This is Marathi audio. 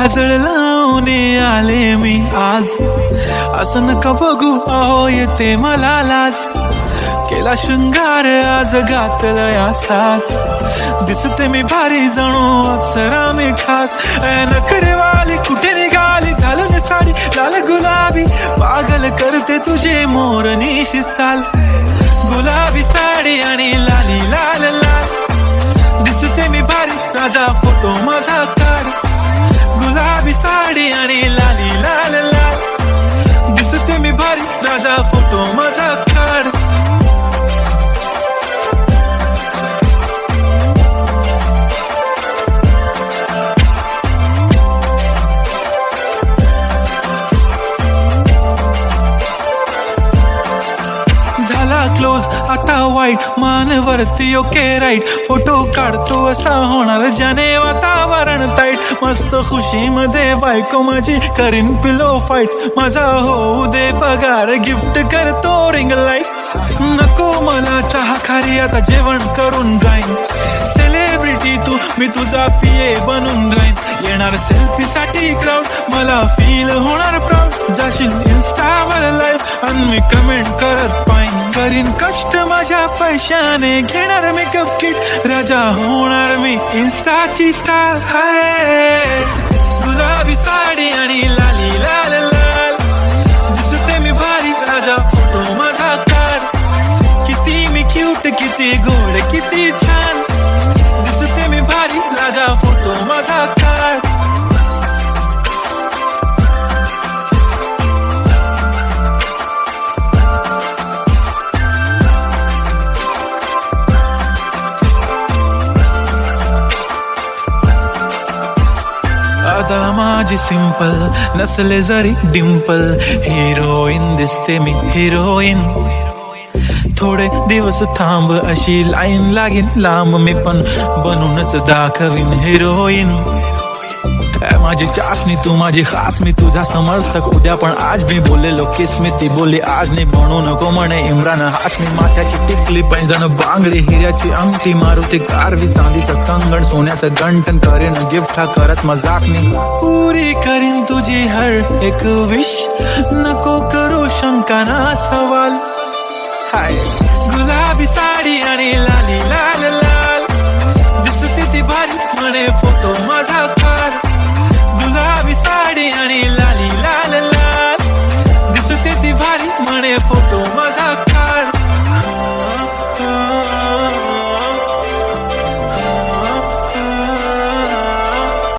काजळ लावून आले मी आज, असं नका बघू अहो येते मला लाज. केला शृंगार आज घातलं या साज, दिसते मी भारी जणू अप्सरा मी खास. नखरेवाली कुठे निघाली घालून साडी लाल गुलाबी, पागल करते तुझे मोरनीशी चाल. गुलाबी साडी आणि लाली लाल लाल, दिसते मी भारी राजा फोटो माझा काढ. गुलाबी साडी आणि लाली लाल लाल, दिसते मी भारी राजा फोटो माझा काढ. क्लोज आता वाईट मानवरती ओके राईट, फोटो काढतो असा होणार ज्याने वातावरण ताईट. मस्त खुशीमध्ये बायको माझी करीन पिलो फाईट, माझा होऊ दे पगार गिफ्ट करतो रिंग लाईट. नको मला चहा खारी आता जेवण करून जाईन, सेलिब्रिटी तू मी तुझा पिये बनून राहीन. येणार सेल्फी साठी क्राऊड मला फील होणार प्राऊड, जाशील इन्स्टावर लाईव्ह आणि मी कमेंट करत पाईन. करीन कष्ट माझ्या पैशाने घेणार मेकअप किट, राजा होणार मी इन्स्टाची स्टार. हाय गुलाबी साडी आणि लाली लाल लाल, दिसते मी भारी राजा फोटो माझा काढ. किती मी क्यूट किती गोड किती छान, दिसते मी भारी राजा फोटो माझा काढ. आता माझी सिंपल नसले जरी डिंपल, हिरोईन दिसते मी हिरोईन. थोडे दिवस थांब अशी लाईन लागेल लांब, मी पण बनूनच दाखवीन हिरोईन. माझी चाशनी तू माझी खास, मी तुझा समर्थक उद्या पण आज मी बोललेलो किस मी ती बोलली आज नाही. बनू नको म्हणे इम्रान हाशमी, माथ्याची टिकली पैंजण बांगडी हिऱ्याची अंगठी, मारुती कारवी चांदीचं कंगण सोन्याचं गंटन, करेन गिफ्ट हा करत मजाकनी. पुरी करीन तुझी हर एक विश, नको करू शंका ना सवाल. हाय गुलाबी साडी आणि लाली लाल लाल, दिसते ती भारी म्हणे फोटो माझा